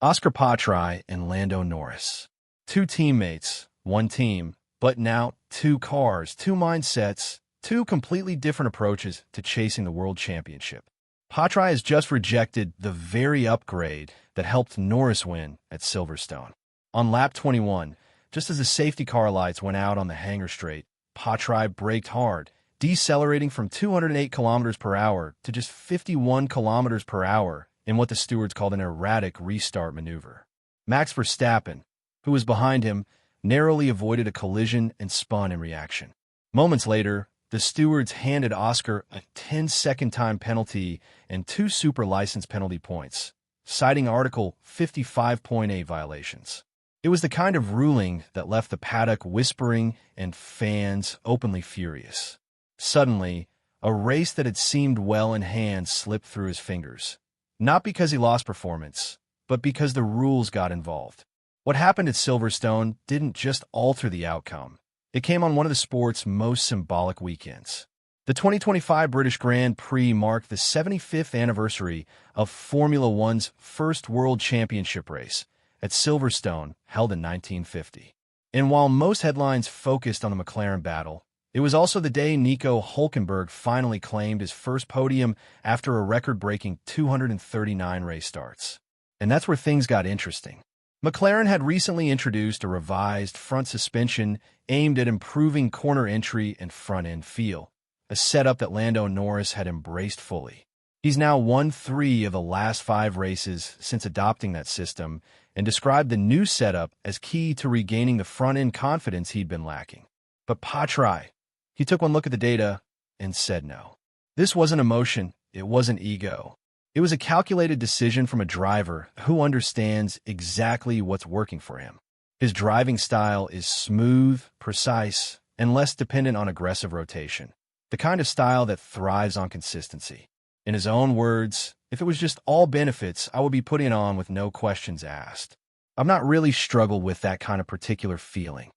Oscar Piastri and Lando Norris. Two teammates, one team, but now two cars, two mindsets, two completely different approaches to chasing the world championship. Piastri has just rejected the very upgrade that helped Norris win at Silverstone. On lap 21, just as the safety car lights went out on the Hangar Straight, Piastri braked hard, decelerating from 208 km per hour to just 51 km per hour in what the stewards called an erratic restart maneuver. Max Verstappen, who was behind him, narrowly avoided a collision and spun in reaction. Moments later, the stewards handed Oscar a 10-second time penalty and 2 super license penalty points, citing Article 55.8 violations. It was the kind of ruling that left the paddock whispering and fans openly furious. Suddenly, a race that had seemed well in hand slipped through his fingers. Not because he lost performance, but because the rules got involved. What happened at Silverstone didn't just alter the outcome. It came on one of the sport's most symbolic weekends. The 2025 British Grand Prix marked the 75th anniversary of Formula One's first World Championship race at Silverstone, held in 1950. And while most headlines focused on the McLaren battle, it was also the day Nico Hülkenberg finally claimed his first podium after a record-breaking 239 race starts. And that's where things got interesting. McLaren had recently introduced a revised front suspension aimed at improving corner entry and front-end feel, a setup that Lando Norris had embraced fully. He's now won 3 of the last 5 races since adopting that system and described the new setup as key to regaining the front-end confidence he'd been lacking. But Piastri, he took one look at the data and said no. This wasn't emotion, it wasn't ego. It was a calculated decision from a driver who understands exactly what's working for him. His driving style is smooth, precise, and less dependent on aggressive rotation. The kind of style that thrives on consistency. In his own words, if it was just all benefits, I would be putting it on with no questions asked. I've not really struggled with that kind of particular feeling.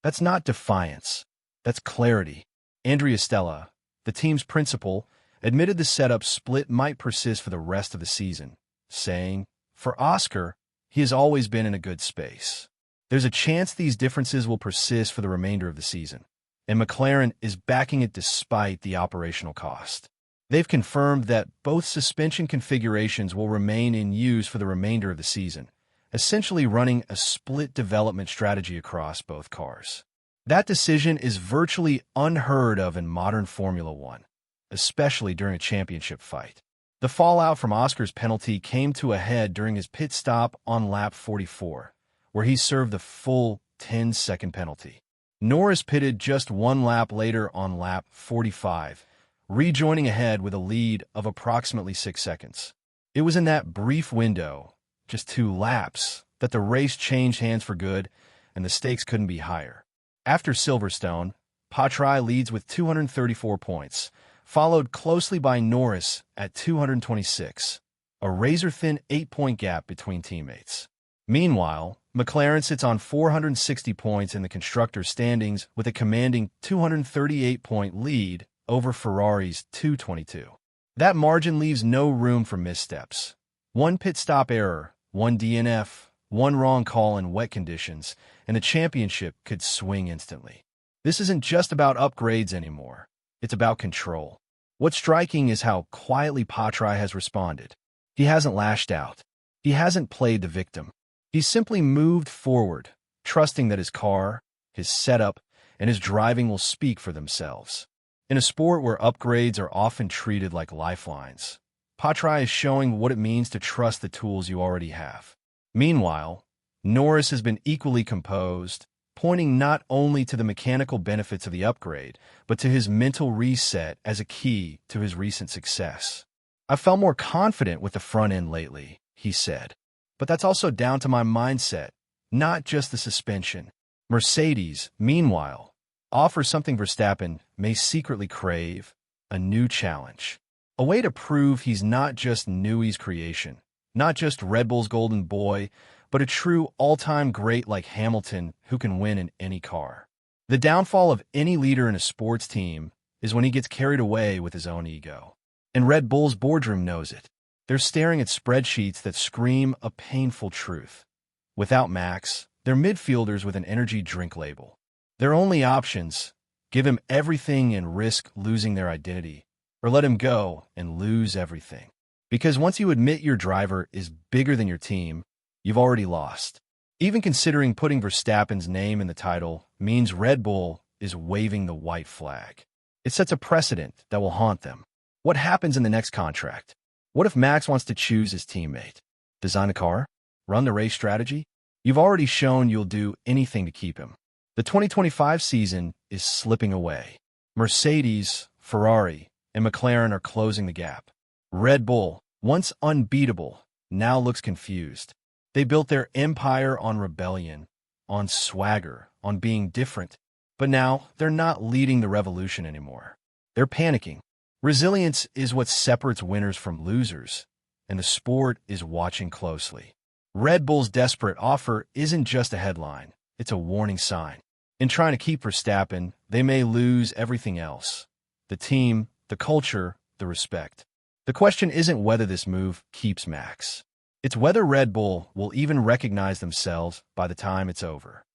That's not defiance. That's clarity. Andrea Stella, the team's principal, admitted the setup split might persist for the rest of the season, saying, "For Oscar, he has always been in a good space. There's a chance these differences will persist for the remainder of the season, and McLaren is backing it despite the operational cost." They've confirmed that both suspension configurations will remain in use for the remainder of the season, essentially running a split development strategy across both cars. That decision is virtually unheard of in modern Formula One, especially during a championship fight. The fallout from Oscar's penalty came to a head during his pit stop on lap 44, where he served the full 10-second penalty. Norris pitted just 1 lap later on lap 45, rejoining ahead with a lead of approximately 6 seconds. It was in that brief window, just 2 laps, that the race changed hands for good, and the stakes couldn't be higher. After Silverstone, Piastri leads with 234 points, followed closely by Norris at 226, a razor-thin 8-point gap between teammates. Meanwhile, McLaren sits on 460 points in the constructors' standings with a commanding 238-point lead over Ferrari's 222. That margin leaves no room for missteps. 1 pit stop error, 1 DNF, 1 wrong call in wet conditions, and the championship could swing instantly. This isn't just about upgrades anymore. It's about control. What's striking is how quietly Piastri has responded. He hasn't lashed out. He hasn't played the victim. He's simply moved forward, trusting that his car, his setup, and his driving will speak for themselves. In a sport where upgrades are often treated like lifelines, Piastri is showing what it means to trust the tools you already have. Meanwhile, Norris has been equally composed, pointing not only to the mechanical benefits of the upgrade, but to his mental reset as a key to his recent success. "I felt more confident with the front end lately," he said. "But that's also down to my mindset, not just the suspension." Mercedes, meanwhile, offers something Verstappen may secretly crave: a new challenge. A way to prove he's not just Newey's creation, not just Red Bull's golden boy, but a true all-time great like Hamilton who can win in any car. The downfall of any leader in a sports team is when he gets carried away with his own ego. And Red Bull's boardroom knows it. They're staring at spreadsheets that scream a painful truth. Without Max, they're midfielders with an energy drink label. Their only options: give him everything and risk losing their identity, or let him go and lose everything. Because once you admit your driver is bigger than your team, you've already lost. Even considering putting Verstappen's name in the title means Red Bull is waving the white flag. It sets a precedent that will haunt them. What happens in the next contract? What if Max wants to choose his teammate? Design a car? Run the race strategy? You've already shown you'll do anything to keep him. The 2025 season is slipping away. Mercedes, Ferrari, and McLaren are closing the gap. Red Bull, once unbeatable, now looks confused. They built their empire on rebellion, on swagger, on being different. But now, they're not leading the revolution anymore. They're panicking. Resilience is what separates winners from losers, and the sport is watching closely. Red Bull's desperate offer isn't just a headline, it's a warning sign. In trying to keep Verstappen, they may lose everything else: the team, the culture, the respect. The question isn't whether this move keeps Max. It's whether Red Bull will even recognize themselves by the time it's over.